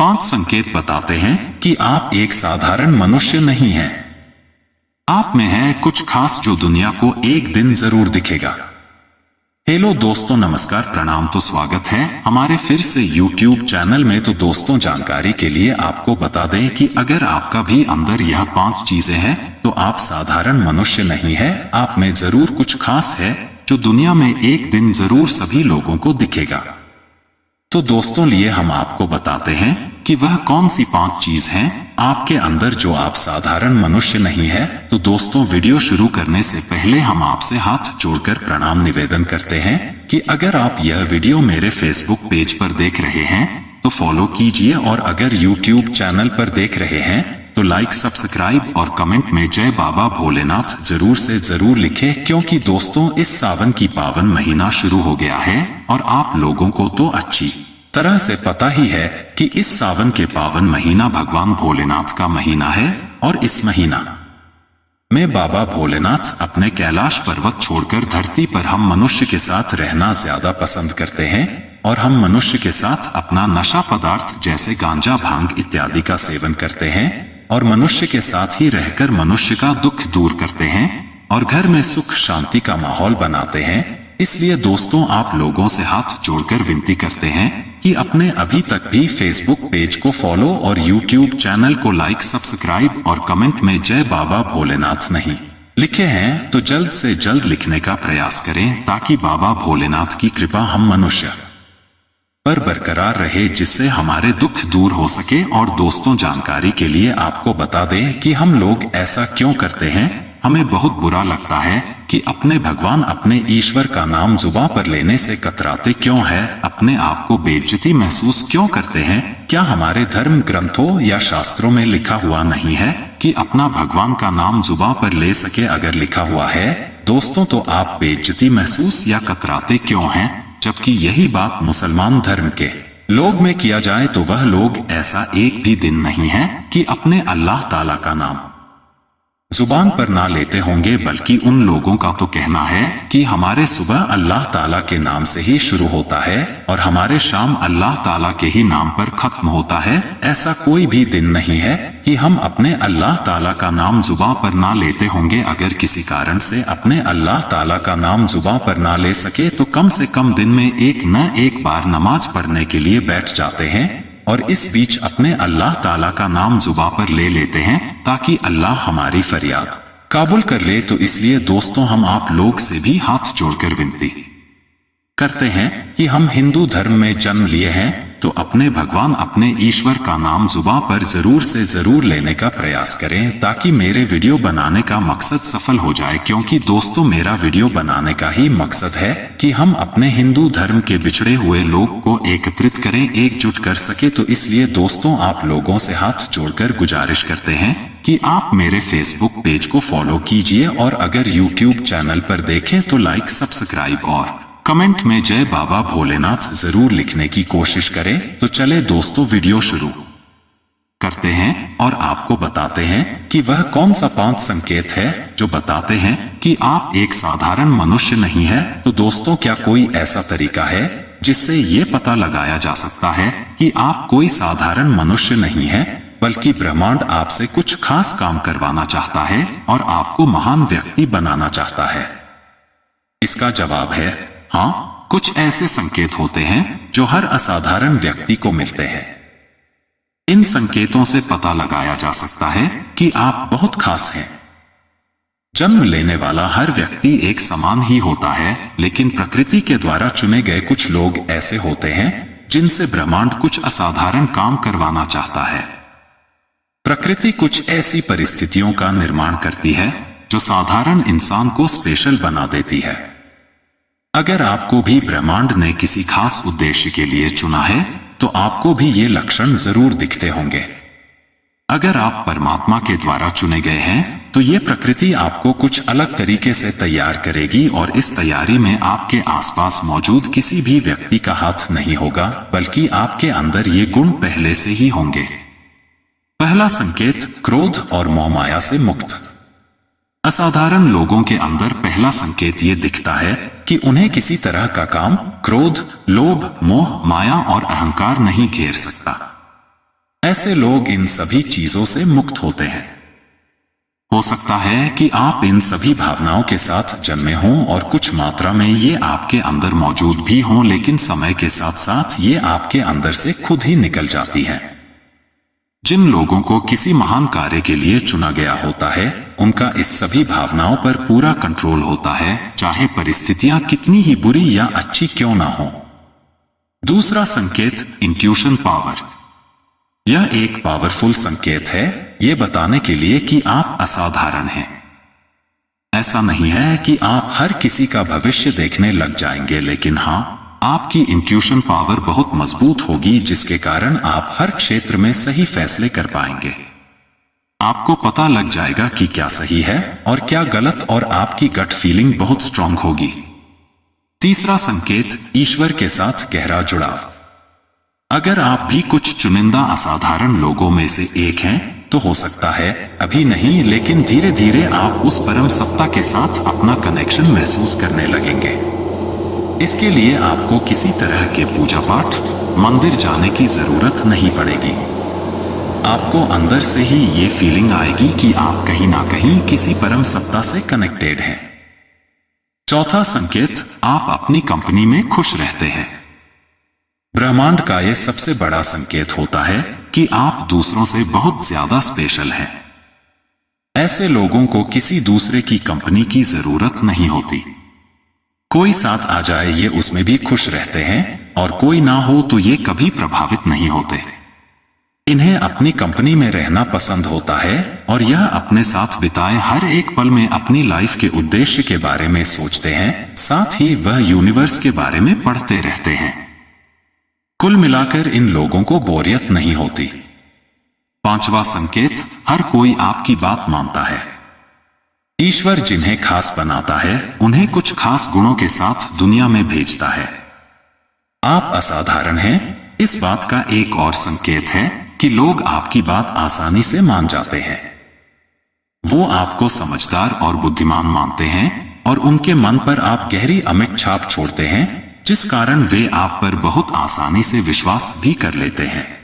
5 संकेत बताते हैं कि आप एक साधारण मनुष्य नहीं हैं। आप में है कुछ खास जो दुनिया को एक दिन जरूर दिखेगा। हेलो दोस्तों, नमस्कार, प्रणाम। तो स्वागत है हमारे फिर से YouTube चैनल में। तो दोस्तों, जानकारी के लिए आपको बता दें कि अगर आपका भी अंदर यह 5 चीजें हैं तो आप साधारण मनुष्य नहीं है। आप में जरूर कुछ खास है जो दुनिया में एक दिन जरूर सभी लोगों को दिखेगा। तो दोस्तों, लिए हम आपको बताते हैं कि वह कौन सी 5 चीज हैं आपके अंदर जो आप साधारण मनुष्य नहीं है। तो दोस्तों, वीडियो शुरू करने से पहले हम आपसे हाथ जोड़कर प्रणाम निवेदन करते हैं कि अगर आप यह वीडियो मेरे फेसबुक पेज पर देख रहे हैं तो फॉलो कीजिए, और अगर यूट्यूब चैनल पर देख रहे हैं तो लाइक, सब्सक्राइब और कमेंट में जय बाबा भोलेनाथ जरूर से जरूर लिखें, क्योंकि दोस्तों इस सावन की पावन महीना शुरू हो गया है और आप लोगों को तो अच्छी तरह से पता ही है कि इस सावन के पावन महीना भगवान भोलेनाथ का महीना है। और इस महीना में बाबा भोलेनाथ अपने कैलाश पर्वत छोड़कर धरती पर हम मनुष्य के साथ रहना ज्यादा पसंद करते हैं, और हम मनुष्य के साथ अपना नशा पदार्थ जैसे गांजा, भांग इत्यादि का सेवन करते हैं, और मनुष्य के साथ ही रहकर मनुष्य का दुख दूर करते हैं और घर में सुख शांति का माहौल बनाते हैं। इसलिए दोस्तों, आप लोगों से हाथ जोड़कर विनती करते हैं कि अपने अभी तक भी फेसबुक पेज को फॉलो और यूट्यूब चैनल को लाइक, सब्सक्राइब और कमेंट में जय बाबा भोलेनाथ नहीं लिखे हैं तो जल्द से जल्द लिखने का प्रयास करें, ताकि बाबा भोलेनाथ की कृपा हम मनुष्य पर बरकरार रहे, जिससे हमारे दुख दूर हो सके। और दोस्तों, जानकारी के लिए आपको बता दें कि हम लोग ऐसा क्यों करते हैं। हमें बहुत बुरा लगता है कि अपने भगवान, अपने ईश्वर का नाम जुबान पर लेने से कतराते क्यों है, अपने आप को बेइज्जती महसूस क्यों करते हैं। क्या हमारे धर्म ग्रंथों या शास्त्रों में लिखा हुआ नहीं है कि अपना भगवान का नाम जुबान पर ले सके? अगर लिखा हुआ है दोस्तों, तो आप बेइज्जती महसूस या कतराते क्यों हैं? जबकि यही बात मुसलमान धर्म के लोग में किया जाए तो वह लोग ऐसा एक भी दिन नहीं है कि अपने अल्लाह ताला का नाम जुबान पर ना लेते होंगे, बल्कि उन लोगों का तो कहना है कि हमारे सुबह अल्लाह ताला के नाम से ही शुरू होता है और हमारे शाम अल्लाह ताला के ही नाम पर खत्म होता है। ऐसा कोई भी दिन नहीं है कि हम अपने अल्लाह ताला का नाम जुबान पर ना लेते होंगे। अगर किसी कारण से अपने अल्लाह ताला का नाम जुबान पर ना ले सके तो कम से कम दिन में एक न एक बार नमाज पढ़ने के लिए बैठ जाते हैं, और इस बीच अपने अल्लाह ताला का नाम जुबान पर ले लेते हैं ताकि अल्लाह हमारी फरियाद काबुल कर ले। तो इसलिए दोस्तों, हम आप लोग से भी हाथ जोड़कर विनती करते हैं कि हम हिंदू धर्म में जन्म लिए हैं तो अपने भगवान, अपने ईश्वर का नाम जुबान पर जरूर से जरूर लेने का प्रयास करें, ताकि मेरे वीडियो बनाने का मकसद सफल हो जाए। क्योंकि दोस्तों, मेरा वीडियो बनाने का ही मकसद है कि हम अपने हिंदू धर्म के बिछड़े हुए लोग को एकत्रित करें, एकजुट कर सके। तो इसलिए दोस्तों, आप लोगों से हाथ जोड़कर गुजारिश करते हैं कि आप मेरे फेसबुक पेज को फॉलो कीजिए, और अगर यूट्यूब चैनल पर देखें तो लाइक, सब्सक्राइब और कमेंट में जय बाबा भोलेनाथ जरूर लिखने की कोशिश करें। तो चले दोस्तों, वीडियो शुरू करते हैं और आपको बताते हैं कि वह कौन सा 5 संकेत है जो बताते हैं कि आप एक साधारण मनुष्य नहीं है। तो दोस्तों, क्या कोई ऐसा तरीका है जिससे ये पता लगाया जा सकता है कि आप कोई साधारण मनुष्य नहीं है, बल्कि ब्रह्मांड आपसे कुछ खास काम करवाना चाहता है और आपको महान व्यक्ति बनाना चाहता है? इसका जवाब है हाँ, कुछ ऐसे संकेत होते हैं जो हर असाधारण व्यक्ति को मिलते हैं। इन संकेतों से पता लगाया जा सकता है कि आप बहुत खास हैं। जन्म लेने वाला हर व्यक्ति एक समान ही होता है, लेकिन प्रकृति के द्वारा चुने गए कुछ लोग ऐसे होते हैं जिनसे ब्रह्मांड कुछ असाधारण काम करवाना चाहता है। प्रकृति कुछ ऐसी परिस्थितियों का निर्माण करती है जो साधारण इंसान को स्पेशल बना देती है। अगर आपको भी ब्रह्मांड ने किसी खास उद्देश्य के लिए चुना है तो आपको भी ये लक्षण जरूर दिखते होंगे। अगर आप परमात्मा के द्वारा चुने गए हैं तो ये प्रकृति आपको कुछ अलग तरीके से तैयार करेगी, और इस तैयारी में आपके आसपास मौजूद किसी भी व्यक्ति का हाथ नहीं होगा, बल्कि आपके अंदर ये गुण पहले से ही होंगे। पहला संकेत, क्रोध और मोहमाया से मुक्त। असाधारण लोगों के अंदर पहला संकेत ये दिखता है कि उन्हें किसी तरह का काम, क्रोध, लोभ, मोह, माया और अहंकार नहीं घेर सकता। ऐसे लोग इन सभी चीजों से मुक्त होते हैं। हो सकता है कि आप इन सभी भावनाओं के साथ जन्मे हों और कुछ मात्रा में ये आपके अंदर मौजूद भी हों, लेकिन समय के साथ साथ ये आपके अंदर से खुद ही निकल जाती हैं। जिन लोगों को किसी महान कार्य के लिए चुना गया होता है, उनका इस सभी भावनाओं पर पूरा कंट्रोल होता है, चाहे परिस्थितियां कितनी ही बुरी या अच्छी क्यों ना हो। दूसरा संकेत, इंट्यूशन पावर। यह एक पावरफुल संकेत है, ये बताने के लिए कि आप असाधारण हैं। ऐसा नहीं है कि आप हर किसी का भविष्य देखने लग जाएंगे, लेकिन हाँ, आपकी इंट्यूशन पावर बहुत मजबूत होगी, जिसके कारण आप हर क्षेत्र में सही फैसले कर पाएंगे। आपको पता लग जाएगा कि क्या सही है और क्या गलत, और आपकी गट फीलिंग बहुत स्ट्रांग होगी। तीसरा संकेत, ईश्वर के साथ गहरा जुड़ाव। अगर आप भी कुछ चुनिंदा असाधारण लोगों में से एक हैं, तो हो सकता है अभी नहीं, लेकिन धीरे धीरे आप उस परम सत्ता के साथ अपना कनेक्शन महसूस करने लगेंगे। इसके लिए आपको किसी तरह के पूजा पाठ, मंदिर जाने की जरूरत नहीं पड़ेगी। आपको अंदर से ही ये फीलिंग आएगी कि आप कहीं ना कहीं किसी परम सत्ता से कनेक्टेड हैं। चौथा संकेत, आप अपनी कंपनी में खुश रहते हैं। ब्रह्मांड का यह सबसे बड़ा संकेत होता है कि आप दूसरों से बहुत ज्यादा स्पेशल हैं। ऐसे लोगों को किसी दूसरे की कंपनी की जरूरत नहीं होती। कोई साथ आ जाए ये उसमें भी खुश रहते हैं, और कोई ना हो तो ये कभी प्रभावित नहीं होते। इन्हें अपनी कंपनी में रहना पसंद होता है, और यह अपने साथ बिताए हर एक पल में अपनी लाइफ के उद्देश्य के बारे में सोचते हैं, साथ ही वह यूनिवर्स के बारे में पढ़ते रहते हैं। कुल मिलाकर इन लोगों को बोरियत नहीं होती। पांचवा संकेत, हर कोई आपकी बात मानता है। ईश्वर जिन्हें खास बनाता है, उन्हें कुछ खास गुणों के साथ दुनिया में भेजता है। आप असाधारण हैं, इस बात का एक और संकेत है कि लोग आपकी बात आसानी से मान जाते हैं। वो आपको समझदार और बुद्धिमान मानते हैं, और उनके मन पर आप गहरी अमिट छाप छोड़ते हैं, जिस कारण वे आप पर बहुत आसानी से विश्वास भी कर लेते हैं।